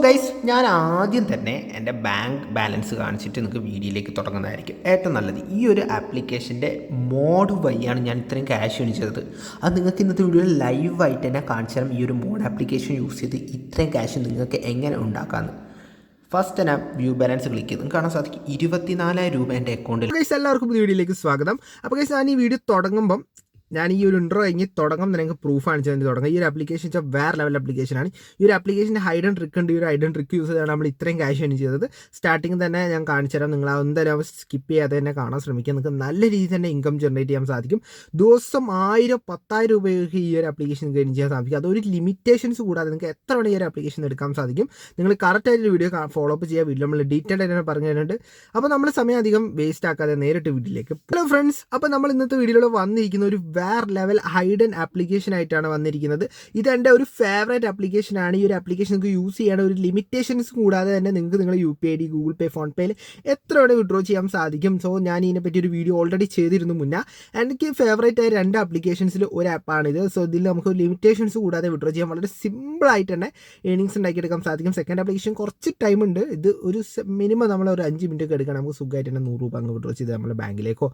Guys, ഞാൻ ആദ്യം തന്നെ എൻ്റെ ബാങ്ക് ബാലൻസ് കാണിച്ചിട്ട് നിങ്ങൾക്ക് വീഡിയോയിലേക്ക് തുടങ്ങുന്നതായിരിക്കും ഏറ്റവും നല്ലത്. ഈ ഒരു ആപ്ലിക്കേഷൻ്റെ മോഡ് വഴിയാണ് ഞാൻ ഇത്രയും ക്യാഷ് എണിച്ചത്. അത് നിങ്ങൾക്ക് ഇന്നത്തെ വീഡിയോയിൽ ലൈവായിട്ട് തന്നെ കാണിച്ചു തരാം. ഈ ഒരു മോഡ് ആപ്ലിക്കേഷൻ യൂസ് ചെയ്ത് ഇത്രയും ക്യാഷ് നിങ്ങൾക്ക് എങ്ങനെ ഉണ്ടാക്കാമെന്ന്. ഫസ്റ്റ് ഞാൻ വ്യൂ ബാലൻസ് ക്ലിക്ക് ചെയ്ത് കാണാൻ സാധിക്കും 24,000 രൂപ എൻ്റെ അക്കൗണ്ടിൽ. ഗൈസ്, എല്ലാവർക്കും പുതിയ വീഡിയോയിലേക്ക് സ്വാഗതം. അപ്പോൾ ഗൈസ്, ഞാൻ ഈ വീഡിയോ തുടങ്ങുമ്പം ഞാൻ ഈ ഒരു ഇൻട്രോ കഴിഞ്ഞ് തുടങ്ങും നിങ്ങൾക്ക് പ്രൂഫ് കാണിച്ചു തന്നെ തുടങ്ങാം. ഈ ഒരു ആപ്ലിക്കേഷൻ വെച്ചാൽ വേറെ ലെവൽ ആപ്ലിക്കേഷനാണ്. ഈ ഒരു ആപ്ലിക്കേഷൻ്റെ ഹൈഡൻ ട്രിക്ക് ഉണ്ട്. ഈ ഒരു ഹൈഡൻ ട്രിക്ക് യൂസ് ചെയ്താണ് നമ്മൾ ഇത്രയും ക്യാഷ് ഏൺ ചെയ്തത്. സ്റ്റാർട്ടിങ് തന്നെ ഞാൻ കാണിച്ചു തരാം. നിങ്ങൾ എന്തായാലും സ്കിപ്പ് ചെയ്യാതെ തന്നെ കാണാൻ ശ്രമിക്കുക. നിങ്ങൾക്ക് നല്ല രീതിയിൽ തന്നെ ഇൻകം ജനറേറ്റ് ചെയ്യാൻ സാധിക്കും. ദിവസം 1,000, 10,000 രൂപയ്ക്ക് ഈ ഒരു ആപ്ലിക്കേഷൻ ഗെയിൻ ചെയ്യാൻ സാധിക്കും. അതൊരു ലിമിറ്റേഷൻസ് കൂടാതെ നിങ്ങൾക്ക് എത്ര വേണം ഈ ഒരു ആപ്ലിക്കേഷൻ എടുക്കാൻ സാധിക്കും. നിങ്ങൾ കറക്റ്റായിട്ട് വീഡിയോ ഫോളോ അപ്പ് ചെയ്യുക. വീഡിയോ നമ്മൾ ഡീറ്റെയിൽ ആയിട്ട് പറഞ്ഞു തരുന്നുണ്ട്. അപ്പോൾ നമ്മൾ സമയം അധികം വേസ്റ്റ് ആക്കാതെ നേരിട്ട് വീഡിയോയിലേക്ക്. ഹലോ ഫ്രണ്ട്സ്, അപ്പോൾ നമ്മൾ ഇന്നത്തെ വീഡിയോയിൽ വന്നിരിക്കുന്ന ഒരു വേറെ ലെവൽ ഹൈഡൻ ആപ്ലിക്കേഷൻ ആയിട്ടാണ് വന്നിരിക്കുന്നത്. ഇതെൻ്റെ ഒരു ഫേവറേറ്റ് ആപ്ലിക്കേഷനാണ്. ഈ ഒരു ആപ്ലിക്കേഷൻ നിങ്ങൾക്ക് യൂസ് ചെയ്യാൻ ഒരു ലിമിറ്റേഷൻസ് കൂടാതെ തന്നെ നിങ്ങൾക്ക് നിങ്ങളുടെ UPI, ഗൂഗിൾ പേ, ഫോൺ പേയിൽ എത്ര വേണേൽ വിഡ്രോ ചെയ്യാൻ സാധിക്കും. സോ ഞാൻ ഇതിനെപ്പറ്റി ഒരു വീഡിയോ ഓൾറെഡി ചെയ്തിരുന്നു മുന്നേ. എനിക്ക് ഫേവറേറ്റ് ആയ 2 ആപ്ലിക്കേഷൻസിൽ ഒരു ആപ്പാണിത്. സോ ഇതിൽ നമുക്ക് ലിമിറ്റേഷൻസ് കൂടാതെ വിഡ്രോ ചെയ്യാൻ വളരെ സിമ്പിളായിട്ട് തന്നെ ഏണിങ്സ് ഉണ്ടാക്കിയെടുക്കാൻ സാധിക്കും. സെക്കൻഡ് ആപ്ലിക്കേഷൻ കുറച്ച് ടൈം ഉണ്ട്. ഇത് ഒരു മിനിമം നമ്മൾ ഒരു 5 മിനിറ്റ് ഒക്കെ എടുക്കണം. നമുക്ക് സുഖമായിട്ട് തന്നെ 100 രൂപ അങ്ങ് വിഡ്രോ ചെയ്ത് നമ്മുടെ ബാങ്കിലേക്കോ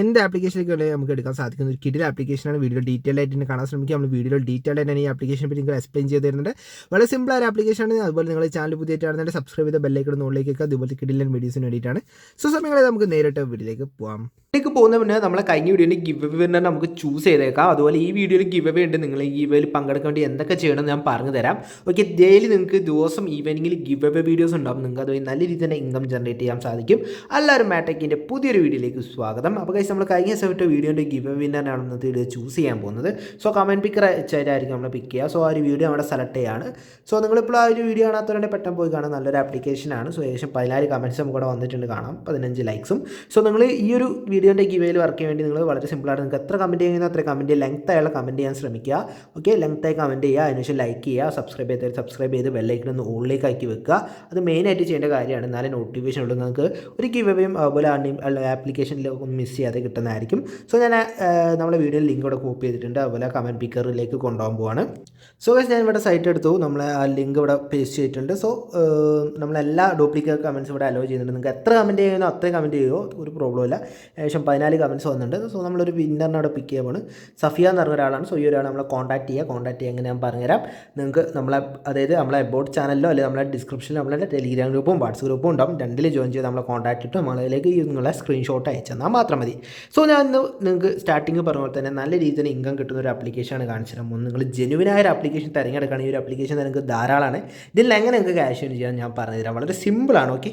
എന്ത് ആപ്ലിക്കേഷനിലേക്ക് വേണമെങ്കിൽ നമുക്ക് എടുക്കാൻ സാധിക്കുന്ന ഒരു കിഡിൽ ആപ്ലിക്കേഷനാണ്. വീഡിയോ ഡീറ്റെയിൽ ആയിട്ട് തന്നെ കാണാൻ ശ്രമിക്കുക. നമ്മൾ വീഡിയോയിൽ ഡീറ്റെയിൽ ആയിട്ട് തന്നെ ഈ ആപ്ലിക്കേഷനെ പറ്റി നിങ്ങൾ എക്സ്പ്ലെയിൻ ചെയ്ത് തരുന്നുണ്ട്. വളരെ സിമ്പിളായ ആപ്ലിക്കേഷനാണ്. അതുപോലെ നിങ്ങൾ ചാനൽ പുതിയതായിട്ട് സബ്സ്ക്രൈബ് ചെയ്ത ബെല്ലൈക്കൺ മുകളിലേക്ക് അതുപോലെ കിഡിലൻ വീഡിയോസിന് വേണ്ടിയിട്ടാണ്. സോ സമയങ്ങളെ നമുക്ക് നേരിട്ട് വീഡിയോയിലേക്ക് പോകാം. വീഡിയോക്ക് പോകുന്ന മുന്നേ നമ്മളെ കഴിഞ്ഞ വീഡിയോയിൽ ഗിവ് അവേ വിന്നർ നമുക്ക് ചൂസ് ചെയ്തേക്കാം. അതുപോലെ ഈ വീഡിയോയിൽ ഗിവ് അവേ ഉണ്ട്. നിങ്ങൾ ഈ ഗിവ് അവേയിൽ പങ്കെടുക്കാൻ വേണ്ടി എന്തൊക്കെ ചെയ്യണമെന്ന് ഞാൻ പറഞ്ഞു തരാം. ഓക്കെ, ഡെയിലി നിങ്ങൾക്ക് ദിവസം ഈവനിങ്ങിൽ ഗിവ് അവേ വീഡിയോസ് ഉണ്ടാകും. നിങ്ങൾക്ക് അതുവഴി നല്ല രീതിയിൽ തന്നെ ഇൻകം ജനറേറ്റ് ചെയ്യാൻ സാധിക്കും. എല്ലാവരും മാറ്റക്കിൻ്റെ പുതിയൊരു വീഡിയോയിലേക്ക് സ്വാഗതം. അപ്പോൾ ഗൈസ്, നമ്മൾ കഴിഞ്ഞ ദിവസം വീഡിയോൻ്റെ ഗിവ് അവേ വിന്നറിനാണ് ഇന്നത്തെ വീഡിയോ ചൂസ് ചെയ്യാൻ പോകുന്നത്. സോ കമൻറ്റ് പിക്കർ വെച്ചായിരിക്കും നമ്മൾ പിക്ക് ചെയ്യുക. സോ ആ ഒരു വീഡിയോ അവിടെ സെലക്ട് ചെയ്യാണ്. സോ നിങ്ങളിപ്പോൾ ആ ഒരു വീഡിയോ കാണാത്തവരുടെ പെട്ടെന്ന് പോയി കാണാൻ നല്ലൊരു ആപ്ലിക്കേഷനാണ്. സോ ഏകദേശം 14 കമൻറ്റ്സ് നമുക്ക് ഇവിടെ വന്നിട്ടുണ്ട്, കാണാം 15 ലൈക്സും. സോ നിങ്ങൾ ഈ ഒരു വീഡിയോൻ്റെ ഗിവേയിൽ വർക്ക് ചെയ്യാൻ വേണ്ടി നിങ്ങൾ വളരെ സിമ്പിളാണ്. നിങ്ങൾക്ക് എത്ര കമൻറ്റ് ചെയ്യുന്ന അത്ര കമൻറ്റ് ലെങ്ത് ആയുള്ള കമൻറ്റ് ചെയ്യാൻ ശ്രമിക്കുക. ഓക്കെ, ലെങ്ത് ആയി കമൻറ്റ് ചെയ്യുക. അതിനുശേഷം ലൈക്ക് ചെയ്യുക. സബ്സ്ക്രൈബ് ചെയ്ത് ബെല്ലൈക്കൺ ഒന്ന് ഓളിലേക്ക് ആക്കി വെക്കുക. അത് മെയിനായിട്ട് ചെയ്യേണ്ട കാര്യമാണ്. എന്നാലും നോട്ടിഫിക്കേഷൻ ഉള്ളൂ. നിങ്ങൾക്ക് ഒരു ഗിവ് അവേയും അതുപോലെ ആപ്ലിക്കേഷനിൽ ഒന്ന് മിസ് ചെയ്യാതെ കിട്ടുന്നതായിരിക്കും. സോ ഞാൻ നമ്മുടെ വീഡിയോയിൽ ലിങ്ക് ഇവിടെ കോപ്പി ചെയ്തിട്ടുണ്ട്. അതുപോലെ കമൻറ്റ് പിക്കറിലേക്ക് കൊണ്ടുപോകാൻ പോവാണ്. സോ ഗൈസ്, ഞാൻ ഇവിടെ സൈറ്റ് എടുത്തു. നമ്മൾ ആ ലിങ്ക് ഇവിടെ പേസ്റ്റ് ചെയ്തിട്ടുണ്ട്. സോ നമ്മളെല്ലാ ഡ്യൂപ്ലിക്കേറ്റ് കമൻറ്റ്സ് ഇവിടെ അലോ ചെയ്യുന്നുണ്ട്. നിങ്ങൾക്ക് എത്ര കമൻറ്റ് ചെയ്യുന്നോ അത്രയും കമൻറ്റ് ചെയ്യുമോ ഒരു പ്രോബ്ലം ഇല്ല. ഏകദേശം 14 കമൻറ്റ്സ് വന്നിട്ടുണ്ട്. സോ നമ്മളൊരു വിന്നറിനെ അവിടെ പിക്ക് ചെയ്യുമ്പോൾ സഫിയ എന്ന് പറഞ്ഞ ഒരാളാണ്. സോ ഈ ഒരാൾ നമ്മളെ കോൺടാക്ട് ചെയ്യുക എങ്ങനെ ഞാൻ പറഞ്ഞുതരാം. നിങ്ങൾക്ക് അതായത് നമ്മളെ അബൌട്ട് ചാനലിലോ അല്ലെങ്കിൽ നമ്മളെ ഡിസ്ക്രിപ്ഷനിൽ നമ്മളെ ടെലിഗ്രാം ഗ്രൂപ്പും വാട്സപ്പ് ഗ്രൂപ്പും ഉണ്ടാവും. രണ്ടിൽ ജോയിൻ ചെയ്ത് നമ്മളെ കോൺടാക്ട് ഇട്ട് നമ്മളതിലേക്ക് നിങ്ങളെ സ്ക്രീൻഷോട്ട് അയച്ചു തന്നാൽ മാത്രം മതി. സോ ഞാൻ ഇന്ന് നിങ്ങൾക്ക് സ്റ്റാർട്ടിങ് പറഞ്ഞ പോലെ തന്നെ നല്ല രീതിയിൽ ഇൻകം കിട്ടുന്ന ഒരു ആപ്ലിക്കേഷനാണ് കാണിച്ചു തരാം. നിങ്ങൾ ജെനുവിനായ ഒരു ആപ്ലിക്കേഷൻ തിരഞ്ഞെടുക്കുകയാണ്. ഈ ഒരു ആപ്ലിക്കേഷൻ നിങ്ങൾക്ക് ധാരാളമാണ്. ഇതിൽ എങ്ങനെ നിങ്ങൾക്ക് ക്യാഷ് ഏൺ ചെയ്യാൻ ഞാൻ പറഞ്ഞുതരാം. വളരെ സിമ്പിളാണ്. ഓക്കെ,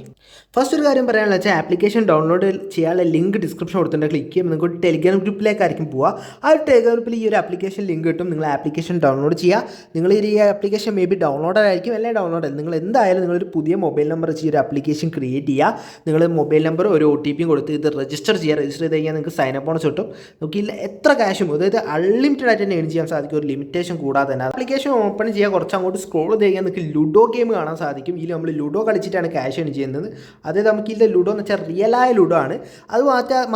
ഫസ്റ്റ് ഒരു കാര്യം പറയാനുള്ള വെച്ചാൽ ആപ്ലിക്കേഷൻ ഡൗൺലോഡ് ചെയ്യാനുള്ള ലിങ്ക് ഡിസ്ക്രിപ്ഷൻ കൊടുത്തിട്ടുണ്ട്. ക്ലിക്ക് ചെയ്യുമ്പോൾ നിങ്ങൾക്ക് ടെലിഗ്രാം ഗ്രൂപ്പിലേക്കായിരിക്കും പോവുക. ആ ഒരു ടെലിഗ്രാം ഗ്രൂപ്പിൽ ഈ ഒരു ആപ്ലിക്കേഷൻ ലിങ്ക് കിട്ടും. നിങ്ങൾ ആപ്ലിക്കേഷൻ ഡൗൺലോഡ് ചെയ്യുക. നിങ്ങൾ ഈ ആപ്ലിക്കേഷൻ മേ ബി ഡൗൺലോഡ് ആയിരിക്കും, അല്ലെങ്കിൽ ഡൗൺലോഡ് അല്ല. നിങ്ങൾ എന്തായാലും നിങ്ങളൊരു പുതിയ മൊബൈൽ നമ്പർ വെച്ച് ഈ ഒരു ആപ്ലിക്കേഷൻ ക്രിയേറ്റ് ചെയ്യുക. നിങ്ങൾ മൊബൈൽ നമ്പർ ഒരു OTP കൊടുത്ത് ഇത് രജിസ്റ്റർ ചെയ്യുക. രജിസ്റ്റർ ചെയ്ത് കഴിഞ്ഞാൽ നിങ്ങൾക്ക് സൈൻ അപ്പ് ബോണസ് കിട്ടും. നമുക്ക് എത്ര ക്യാഷും, അതായത് അൺലിമിറ്റഡ് ആയിട്ട് തന്നെ ഏൺ ചെയ്യാൻ സാധിക്കും, ഒരു ലിമിറ്റേഷൻ കൂടാതെ തന്നെ. ആപ്ലിക്കേഷൻ ഓപ്പൺ ചെയ്യുക, കുറച്ച് അങ്ങോട്ട് സ്ക്രോൾ ചെയ്ത് കഴിഞ്ഞാൽ നിങ്ങൾക്ക് ലുഡോ ഗെയിം കാണാൻ സാധിക്കും. ഇതിൽ നമ്മൾ ലുഡോ കളിച്ചിട്ടാണ് ക്യാഷ് ഏൺ ചെയ്യുന്നത്. അതായത് നമുക്ക് ഇതിൻ്റെ ലുഡോ എന്ന് വെച്ചാൽ റിയലായ ലുഡോ ആണ്. അത്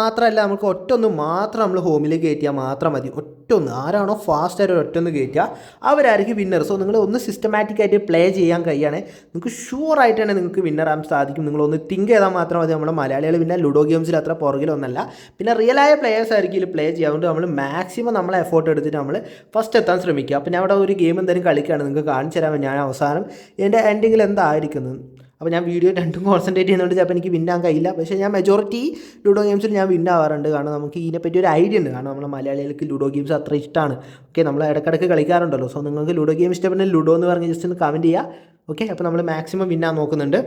മാത്രമല്ല, നമുക്ക് ഒറ്റൊന്ന് മാത്രം നമ്മൾ ഹോമിലേക്ക് കയറ്റിയാൽ മാത്രം മതി. ഒറ്റൊന്ന് ആരാണോ ഫാസ്റ്റ് ആയിട്ട് ഒറ്റൊന്ന് കയറ്റുക അവരായിരിക്കും വിന്നർ. സോ നിങ്ങൾ ഒന്ന് സിസ്റ്റമാറ്റിക് ആയിട്ട് പ്ലേ ചെയ്യാൻ കഴിയുകയാണെങ്കിൽ നിങ്ങൾക്ക് ഷുവറായിട്ട് തന്നെ നിങ്ങൾക്ക് വിന്നർ ആകാൻ സാധിക്കും. നിങ്ങളൊന്ന് തിങ്ക് ചെയ്താൽ മാത്രം മതി. നമ്മുടെ മലയാളികൾ പിന്നെ ലുഡോ ഗെയിംസിൽ അത്ര പുറകിലൊന്നല്ല. പിന്നെ റിയലായ പ്ലേയേഴ്സ് ആയിരിക്കും ഇതിൽ പ്ലേ ചെയ്യാറുണ്ട്. നമ്മൾ മാക്സിമം നമ്മൾ എഫോർട്ട് എടുത്തിട്ട് നമ്മൾ ഫസ്റ്റ് എത്താൻ ശ്രമിക്കുക. അപ്പോൾ ഞാൻ അവിടെ ഒരു ഗെയിം എന്തായാലും കളിക്കുകയാണ്, നിങ്ങൾക്ക് കാണിച്ചു തരാൻ ഞാൻ അവസാനം എൻ്റെ എൻഡിങ്ങിൽ എന്തായിരിക്കുന്നത്. അപ്പോൾ ഞാൻ വീഡിയോ രണ്ടും കോൺസെൻട്രേറ്റ് ചെയ്യുന്നുണ്ട്. ചിലപ്പോൾ എനിക്ക് വിന്നാൻ കഴിയില്ല. പക്ഷേ ഞാൻ മെജോറിറ്റി ലുഡോ ഗെയിംസിൽ ഞാൻ വിന്നാവാറുണ്ട്. കാരണം നമുക്ക് ഇതിനെപ്പറ്റി ഒരു ഐഡിയ ഉണ്ട്. കാരണം നമ്മുടെ മലയാളികൾക്ക് ലുഡോ ഗെയിംസ് അത്ര ഇഷ്ടമാണ്. ഓക്കെ, നമ്മൾ ഇടയ്ക്കിടയ്ക്ക് കളിക്കാറുണ്ടല്ലോ. സോ നിങ്ങൾക്ക് ലുഡോ ഗെയിം ഇഷ്ടപ്പെടുന്ന ലുഡോ എന്ന് പറഞ്ഞ് ജസ്റ്റ് ഒന്ന് കമൻറ്റ് ചെയ്യുക. ഓക്കെ, അപ്പോൾ നമ്മൾ മാക്സിമം വിന്നാൻ നോക്കുന്നുണ്ട്.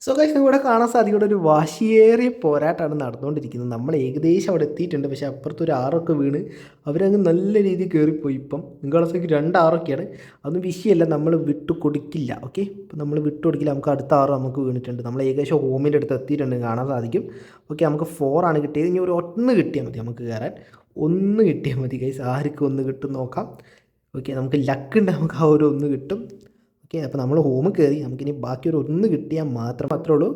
സോ ഗൈസ്, ഇവിടെ കാണാൻ സാധിക്കുന്ന ഒരു വാശിയേറിയ പോരാട്ടമാണ് നടന്നുകൊണ്ടിരിക്കുന്നത്. നമ്മൾ ഏകദേശം അവിടെ എത്തിയിട്ടുണ്ട്. പക്ഷേ അപ്പുറത്തൊരു 6 വീണ് അവരങ്ങ് നല്ല രീതിയിൽ കയറിപ്പോയി. ഇപ്പം നിങ്ങളുടെ 2 6 അതൊന്നും വിഷയമല്ല, നമ്മൾ വിട്ടു കൊടുക്കില്ല. ഓക്കെ, ഇപ്പം നമ്മൾ വിട്ടു കൊടുക്കില്ല. നമുക്ക് അടുത്ത 6 നമുക്ക് വീണിട്ടുണ്ട്. നമ്മൾ ഏകദേശം ഹോമിൻ്റെ അടുത്ത് എത്തിയിട്ടുണ്ട്, കാണാൻ സാധിക്കും. ഓക്കെ, നമുക്ക് 4 കിട്ടിയത്. ഇനി ഒരു 1 കിട്ടിയാൽ മതി നമുക്ക് കയറാൻ. 1 കിട്ടിയാൽ മതി ഗൈസ്. ആർക്കും 1 കിട്ടും നോക്കാം. ഓക്കെ, നമുക്ക് ലക്ക് ഉണ്ട്, നമുക്ക് ആ ഒരു 1 കിട്ടും. ഓക്കെ, അപ്പോൾ നമ്മൾ ഹോം കയറി. നമുക്കിനി ബാക്കി ഒരു 1 കിട്ടിയാൽ മാത്രമേ ഉള്ളൂ.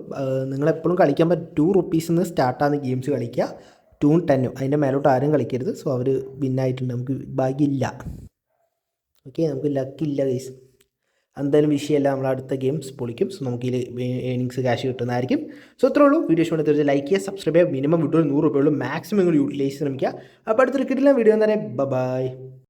നിങ്ങളെപ്പോഴും കളിക്കാൻ പറ്റും 2 റുപ്പീസിൽ നിന്ന് സ്റ്റാർട്ടാകുന്ന ഗെയിംസ് കളിക്കുക. 2 10 അതിൻ്റെ മേലോട്ട് ആരും കളിക്കരുത്. സോ അവർ വിന്നായിട്ടുണ്ട്. നമുക്ക് ഭാഗ്യമില്ല. ഓക്കെ, നമുക്ക് ലക്കില്ല ഗൈസ്. എന്തായാലും വിഷയമല്ല, നമ്മൾ അടുത്ത ഗെയിംസ് പൊളിക്കും. സോ നമുക്ക് ഇതിൽ ഏണിങ്സ് ക്യാഷ് കിട്ടുന്നതായിരിക്കും. സോ അത്രേ ഉള്ളൂ. വീഡിയോ ഇഷ്ടപ്പെട്ട തീർച്ചയായും ലൈക്ക് ചെയ്യുക, സബ്സ്ക്രൈബ് ചെയ്യുക. മിനിമം വിട്ടു 100 രൂപയുള്ളൂ. മാക്സിമം നിങ്ങൾ യൂട്ടിലൈസ് ശ്രമിക്കുക. അപ്പോൾ അടുത്തൊരു കിട്ടില്ല വീഡിയോ എന്ന് പറയാം. ബൈ.